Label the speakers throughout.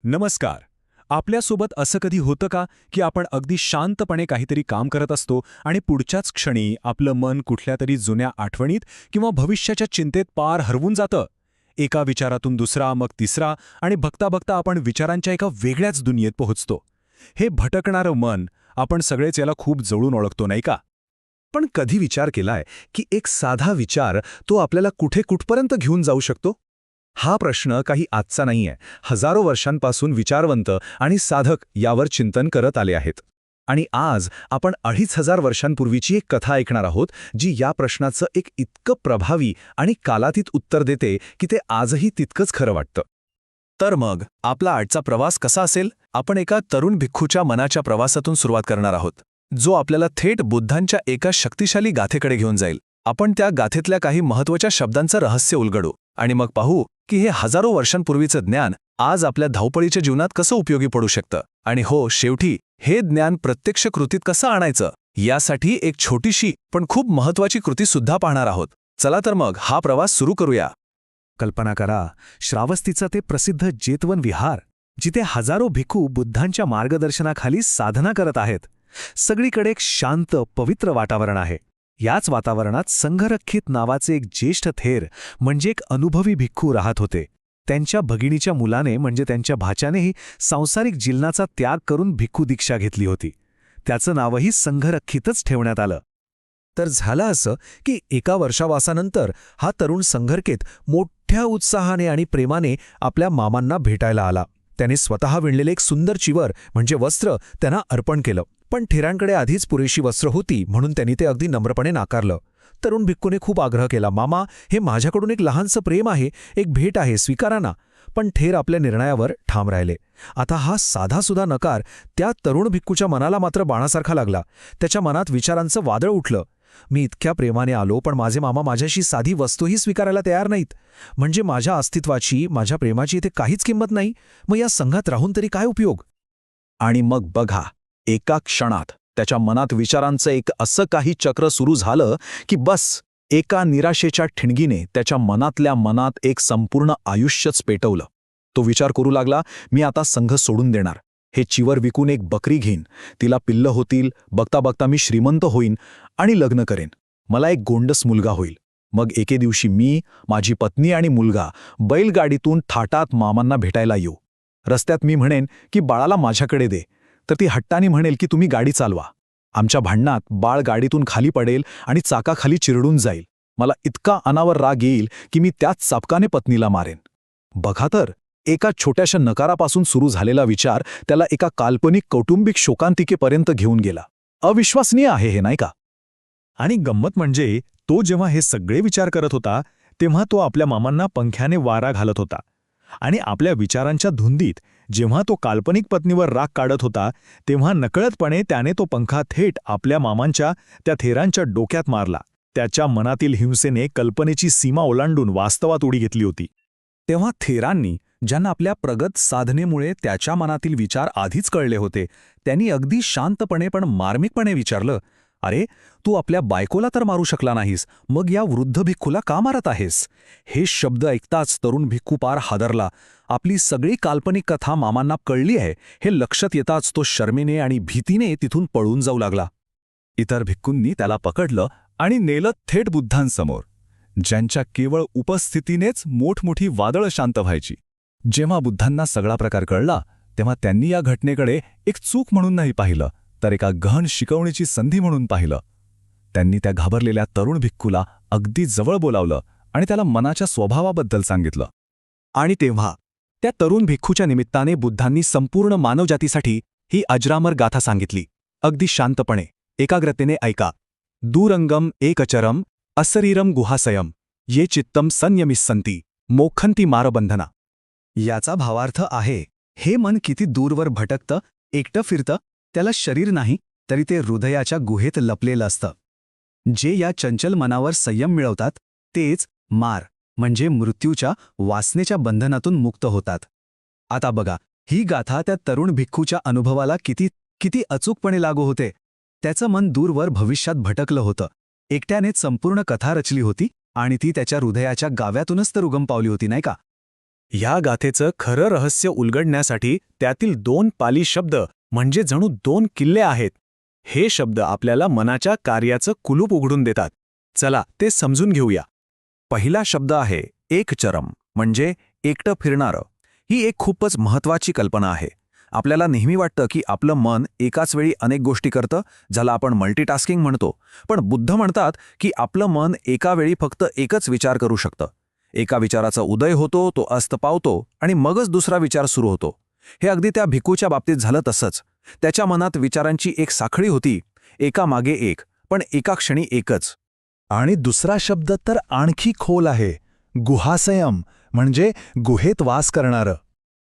Speaker 1: नमस्कार. आपल्यासोबत असं कधी होतं का की आपण अगदी शांतपणे काहीतरी काम करत असतो आणि पुढच्याच क्षणी आपलं मन कुठल्यातरी जुन्या आठवणीत किंवा भविष्याच्या चिंतेत पार हरवून जातं? एका विचारातून दुसरा, मग तिसरा आणि बघता बघता आपण विचारांच्या एका वेगळ्याच दुनियेत पोहोचतो. हे भटकणारं मन, आपण सगळेच याला खूप जवळून ओळखतो, नाही का? पण कधी विचार केलाय की एक साधा विचार तो आपल्याला कुठपर्यंत घेऊन जाऊ शकतो? हा प्रश्न काही आजचा नाहीये. हजारो वर्षांपासून विचारवंत आणि साधक यावर चिंतन करत आले आहेत. आणि आज आपण 2500 वर्षांपूर्वीची एक कथा ऐकणार आहोत, जी या प्रश्नाचं एक इतकं प्रभावी आणि कालातीत उत्तर देते की ते आजही तितकंच खरं वाटतं. तर मग आपला आजचा प्रवास कसा असेल? आपण एका तरुण भिक्खूच्या मनाच्या प्रवासातून सुरुवात करणार आहोत, जो आपल्याला थेट बुद्धांच्या एका शक्तिशाली गाथेकडे घेऊन जाईल. आपण त्या गाथेतल्या काही महत्त्वाच्या शब्दांचं रहस्य उलगडू आणि मग पाहू की हे हजारो वर्षांपूर्वीचं ज्ञान आज आपल्या धावपळीच्या जीवनात कसं उपयोगी पडू शकतं. आणि हो, शेवटी हे ज्ञान प्रत्यक्ष कृतीत कसं आणायचं यासाठी एक छोटीशी पण खूप महत्त्वाची कृती सुद्धा पाहणार आहोत. चला तर मग हा प्रवास सुरू करूया. कल्पना करा, श्रावस्तीचं ते प्रसिद्ध जेतवन विहार, जिथे हजारो भिक्खू बुद्धांच्या मार्गदर्शनाखाली साधना करत आहेत. सगळीकडे एक शांत, पवित्र वातावरण आहे. याच वातावरणात संघरक्षित नावाचे एक ज्येष्ठ थेर म्हणजे एक अनुभवी भिक्खू राहत होते. त्यांच्या भगिनीच्या मुलाने म्हणजे त्यांच्या भाच्यानेही सांसारिक जीवनाचा त्याग करून भिक्खू दीक्षा घेतली होती. त्याचं नावही संघरक्षितच ठेवण्यात आलं. तर झालं असं की एका वर्षावासानंतर हा तरुण संघरक्षित मोठ्या उत्साहाने आणि प्रेमाने आपल्या मामांना भेटायला आला. त्याने स्वतः विणलेले एक सुंदर चिवर म्हणजे वस्त्र त्यांना अर्पण केलं. पण थेरांकडे आधीच पुरेशी वस्त्र होती, म्हणून त्यांनी ते अगदी नम्रपणे नाकारलं. तरुण भिक्खूने खूप आग्रह केला, मामा, हे माझ्याकडून एक लहानसं प्रेम आहे, एक भेट आहे, स्वीकारा ना. पण थेर आपल्या निर्णयावर ठाम राहिले. आता हा साधासुद्धा नकार त्या तरुण भिक्खूच्या मनाला मात्र बाणासारखा लागला. त्याच्या मनात विचारांचं वादळ उठलं. मी इतक्या प्रेमाने आलो, पण माझे मामा माझ्याशी साधी वस्तूही स्वीकारायला तयार नाहीत. म्हणजे माझ्या अस्तित्वाची, माझ्या प्रेमाची इथे काहीच किंमत नाही. मग या संघात राहून तरी काय उपयोग? आणि मग बघा, एका क्षणात त्याच्या मनात विचारांचं एक असं काही चक्र सुरू झालं की बस, एका निराशेच्या ठिणगीने त्याच्या मनातल्या मनात एक संपूर्ण आयुष्यच पेटवलं. तो विचार करू लागला, मी आता संघ सोडून देणार. हे चिवर विकून एक बकरी घेईन, तिला पिल्लं होतील, बघता बघता मी श्रीमंत होईन आणि लग्न करेन. मला एक गोंडस मुलगा होईल. मग एके दिवशी मी, माझी पत्नी आणि मुलगा बैलगाडीतून थाटात मामांना भेटायला येऊ. रस्त्यात मी म्हणेन की बाळाला माझ्याकडे दे, तर ती हट्टाने म्हणेल की तुम्ही गाडी चालवा. आमच्या भांडणात बाळ गाडीतून खाली पडेल आणि चाकाखाली चिरडून जाईल. मला इतका अनावर राग येईल की मी त्याच चापकाने पत्नीला मारेन. बघा तर, एका छोट्याशा नकारापासून सुरू झालेला विचार त्याला एका काल्पनिक कौटुंबिक शोकांतिकेपर्यंत घेऊन गेला. अविश्वसनीय आहे हे, नाही का? आणि गंमत म्हणजे तो जेव्हा हे सगळे विचार करत होता, तेव्हा तो आपल्या मामांना पंख्याने वारा घालत होता. आणि आपल्या विचारांच्या धुंदीत जेव्हा तो काल्पनिक पत्नीवर राग काढत होता, तेव्हा नकळतपणे त्याने तो पंखा थेट आपल्या मामांच्या, त्या थेरांच्या डोक्यात मारला. त्याच्या मनातील हिंसेने कल्पनेची सीमा ओलांडून वास्तवात उडी घेतली होती. तेव्हा थेरांनी, ज्यांना आपल्या प्रगत साधनेमुळे त्याच्या मनातील विचार आधीच कळले होते, त्यांनी अगदी शांतपणे पण मार्मिकपणे विचारलं, अरे, तू आपल्या बायकोला तर मारू शकला नाहीस, मग या वृद्ध भिक्खूला का मारत आहेस? हे शब्द ऐकताच तरुण भिक्खू पार हादरला. आपली सगळी काल्पनिक कथा मामांना कळली आहे हे लक्षात येताच तो शर्मेने आणि भीतीने तिथून पळून जाऊ लागला. इतर भिक्खूंनी त्याला पकडलं आणि नेलं थेट बुद्धांसमोर, ज्यांच्या केवळ उपस्थितीनेच मोठमोठी वादळं शांत व्हायची. जेव्हा बुद्धांना सगळा प्रकार कळला, तेव्हा त्यांनी या घटनेकडे एक चूक म्हणून नाही पाहिलं, तर एका गहन शिकवणीची संधी म्हणून पाहिलं. त्यांनी त्या घाबरलेल्या तरुण भिक्खूला अगदी जवळ बोलावलं आणि त्याला मनाच्या स्वभावाबद्दल सांगितलं. आणि तेव्हा त्या तरुण भिक्खूच्या निमित्ताने बुद्धांनी संपूर्ण मानवजातीसाठी ही अजरामर गाथा सांगितली. अगदी शांतपणे, एकाग्रतेने ऐका. दूरंगम एकचरम असरीरम गुहासयम ये चित्तम संयमिस्संती मोखंती मारबंधना. याचा भावार्थ आहे, हे मन किती दूरवर भटकतं, एकटं फिरतं, त्याला शरीर नाही तरी ते हृदयाच्या गुहेत लपलेलं असतं. जे या चंचल मनावर संयम मिळवतात तेच मार म्हणजे मृत्यूच्या वासनेच्या बंधनातून मुक्त होतात. आता बघा, ही गाथा त्या तरुण भिक्खूच्या अनुभवाला किती अचूकपणे लागू होते. त्याचं मन दूरवर भविष्यात भटकलं होतं. एकट्यानेच संपूर्ण कथा रचली होती आणि ती त्याच्या हृदयाच्या गाव्यातूनच तर उगम पावली होती, नाही का? ह्या गाथेचं खरं रहस्य उलगडण्यासाठी त्यातील 2 पाली शब्द म्हणजे जणू 2 किल्ले आहेत. हे शब्द आपल्याला मनाच्या कार्याचं कुलूप उघडून देतात. चला ते समजून घेऊया.
Speaker 2: पहिला शब्द आहे एकचरम, म्हणजे एकटं फिरणारं. ही एक खूपच महत्त्वाची कल्पना आहे. आपल्याला नेहमी वाटतं की आपलं मन एकाच वेळी अनेक गोष्टी करतं, ज्याला आपण मल्टीटास्किंग म्हणतो. पण बुद्ध म्हणतात की आपलं मन एका वेळी फक्त एकच विचार करू शकतं. एका विचाराचा उदय होतो, तो अस्त पावतो आणि मगच दुसरा विचार सुरू होतो. हे अगदी त्या भिक्खूच्या बाबतीत झालं तसंच. त्याच्या मनात विचारांची एक साखळी होती, एकामागे एक, पण एका क्षणी एकच.
Speaker 3: आणि दुसरा शब्द तर आणखी खोल आहे, गुहासयम, म्हणजे गुहेत वास करणारं.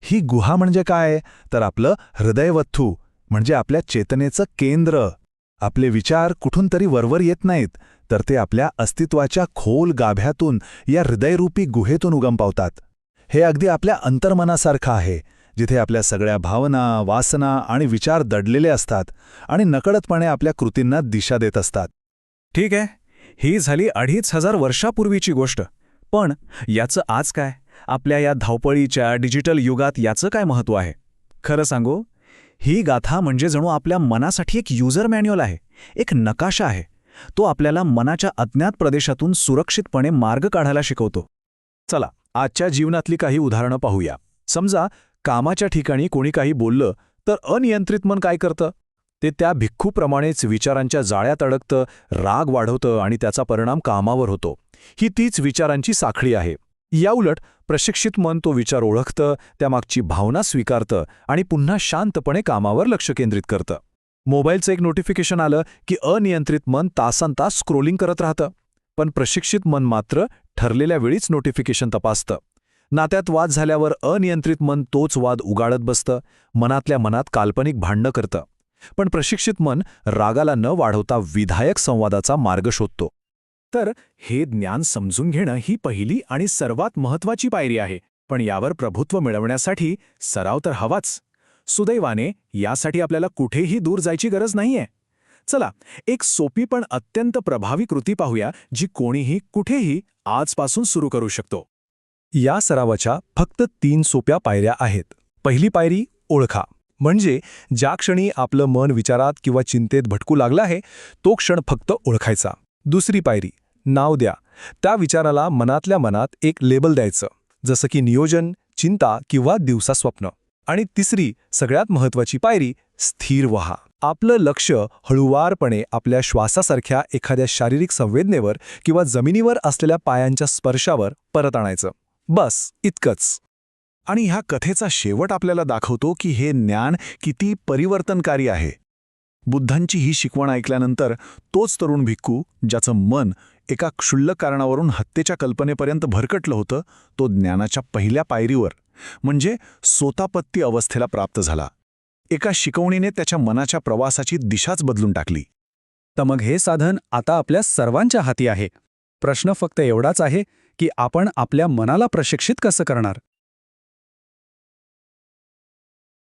Speaker 3: ही गुहा म्हणजे काय, तर आपलं हृदयवथू, म्हणजे आपल्या चेतनेचं केंद्र. आपले विचार कुठून तरी वरवर येत नाहीत, तर ते आपल्या अस्तित्वाच्या खोल गाभ्यातून, या हृदयरूपी गुहेतून उगम पावतात. हे अगदी आपल्या अंतर्मनासारखं आहे, जिथे आपल्या सगळ्या भावना, वासना आणि विचार दडलेले असतात आणि नकळतपणे आपल्या कृतींना दिशा देत असतात.
Speaker 1: ठीक आहे, ही झाली 2500 वर्षापूर्वीची गोष्ट. पण याचं आज काय, आपल्या या धावपळीच्या डिजिटल युगात याचं काय महत्त्व आहे? खरं सांगू, ही गाथा म्हणजे जणू आपल्या मनासाठी एक युजर मॅन्युअल आहे, एक नकाशा आहे. तो आपल्याला मनाच्या अज्ञात प्रदेशातून सुरक्षितपणे मार्ग काढायला शिकवतो. चला, आजच्या जीवनातली काही उदाहरणं पाहूया. समजा कामाच्या ठिकाणी कोणी काही बोललं तर अनियंत्रित मन काय करतं? ते त्या भिक्खूप्रमाणेच विचारांच्या जाळ्यात अडकतं, राग वाढवतं आणि त्याचा परिणाम कामावर होतो. ही तीच विचारांची साखळी आहे. याउलट प्रशिक्षित मन तो विचार ओळखतं, त्यामागची भावना स्वीकारतं आणि पुन्हा शांतपणे कामावर लक्ष केंद्रित करतं. मोबाईलचं एक नोटिफिकेशन आलं की अनियंत्रित मन तासनतास स्क्रोलिंग करत राहतं. पण प्रशिक्षित मन मात्र ठरलेल्या वेळीच नोटिफिकेशन तपासतं. नात्यात वाद झाल्यावर अनियंत्रित मन तोच वाद उगाळत बसतं, मनातल्या मनात काल्पनिक भांडणं करतं. पण प्रशिक्षित मन रागाला न वाढवता विधायक संवादाचा मार्ग शोधतो. तर हे ज्ञान समजून घेणं ही पहिली आणि सर्वात महत्त्वाची पायरी आहे. पण यावर प्रभुत्व मिळवण्यासाठी सराव तर हवाच. सुदैवाने यासाठी आपल्याला कुठेही दूर जायची गरज नाहीये. चला, एक सोपी पण अत्यंत प्रभावी कृती पाहूया, जी कोणीही कुठेही आजपासून सुरू करू शकतो. या सरावाच्या फक्त 3 सोप्या पायऱ्या आहेत. पहिली पायरी ओळखा, म्हणजे ज्या क्षणी आपलं मन विचारात किंवा चिंतेत भटकू लागलं आहे, तो क्षण फक्त ओळखायचा. दुसरी पायरी नाव द्या. त्या विचाराला मनातल्या मनात एक लेबल द्यायचं, जसं की नियोजन, चिंता किंवा दिवसास्वप्न. आणि तिसरी, सगळ्यात महत्त्वाची पायरी, स्थिर व्हा. आपलं लक्ष हळुवारपणे आपल्या श्वासासारख्या एखाद्या शारीरिक संवेदनेवर किंवा जमिनीवर असलेल्या पायांच्या स्पर्शावर परत आणायचं. बस इतकंच. आणि ह्या कथेचा शेवट आपल्याला दाखवतो की हे ज्ञान किती परिवर्तनकारी आहे. बुद्धांची ही शिकवण ऐकल्यानंतर तोच तरुण भिक्खू, ज्याचं मन एका क्षुल्लक कारणावरून हत्येच्या कल्पनेपर्यंत भरकटलं होतं, तो ज्ञानाच्या पहिल्या पायरीवर म्हणजे सोतापत्ती अवस्थेला प्राप्त झाला. एका शिकवणीने त्याच्या मनाच्या प्रवासाची दिशाच बदलून टाकली. तर मग हे साधन आता आपल्या सर्वांच्या हाती आहे. प्रश्न फक्त एवढाच आहे की आपण आपल्या मनाला प्रशिक्षित कसं करणार.